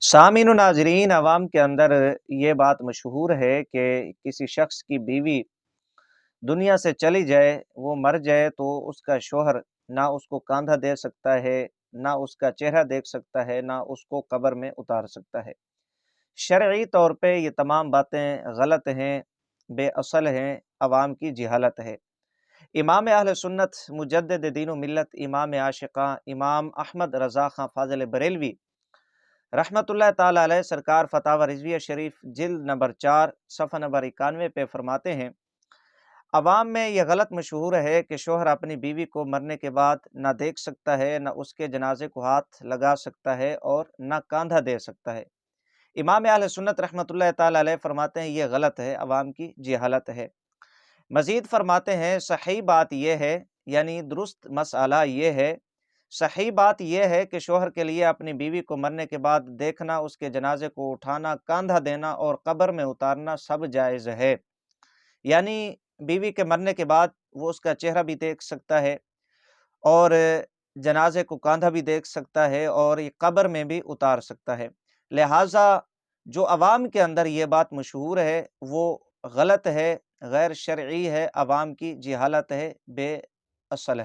سامعین و ناظرین، عوام کے اندر یہ بات مشہور ہے کہ کسی شخص کی بیوی دنیا سے چلی جائے، وہ مر جائے تو اس کا شوہر نہ اس کو کاندھا دے سکتا ہے، نہ اس کا چہرہ دیکھ سکتا ہے، نہ اس کو قبر میں اتار سکتا ہے۔ شرعی طور پہ یہ تمام باتیں غلط ہیں، بے اصل ہیں، عوام کی جہالت ہے۔ امام اہل سنت، مجدد دین و ملت، امام عاشقاں، امام احمد رضا خاں فاضل بریلوی رحمت اللہ تعالی علیہ سرکار فتاوی رضویہ شریف جلد نمبر 4 صفحہ نمبر 91 پہ فرماتے ہیں، عوام میں یہ غلط مشہور ہے کہ شوہر اپنی بیوی کو مرنے کے بعد نہ دیکھ سکتا ہے، نہ اس کے جنازے کو ہاتھ لگا سکتا ہے اور نہ کاندھا دے سکتا ہے۔ امام اہل سنت رحمت اللہ تعالی علیہ فرماتے ہیں یہ غلط ہے، عوام کی جہالت ہے۔ مزید فرماتے ہیں صحیح بات یہ ہے، یعنی درست مسئلہ یہ ہے، صحیح بات یہ ہے کہ شوہر کے لیے اپنی بیوی کو مرنے کے بعد دیکھنا، اس کے جنازے کو اٹھانا، کاندھا دینا اور قبر میں اتارنا سب جائز ہے۔ یعنی بیوی کے مرنے کے بعد وہ اس کا چہرہ بھی دیکھ سکتا ہے اور جنازے کو کاندھا بھی دیکھ سکتا ہے اور یہ قبر میں بھی اتار سکتا ہے۔ لہٰذا جو عوام کے اندر یہ بات مشہور ہے وہ غلط ہے، غیر شرعی ہے، عوام کی جہالت ہے، بے اصل ہے۔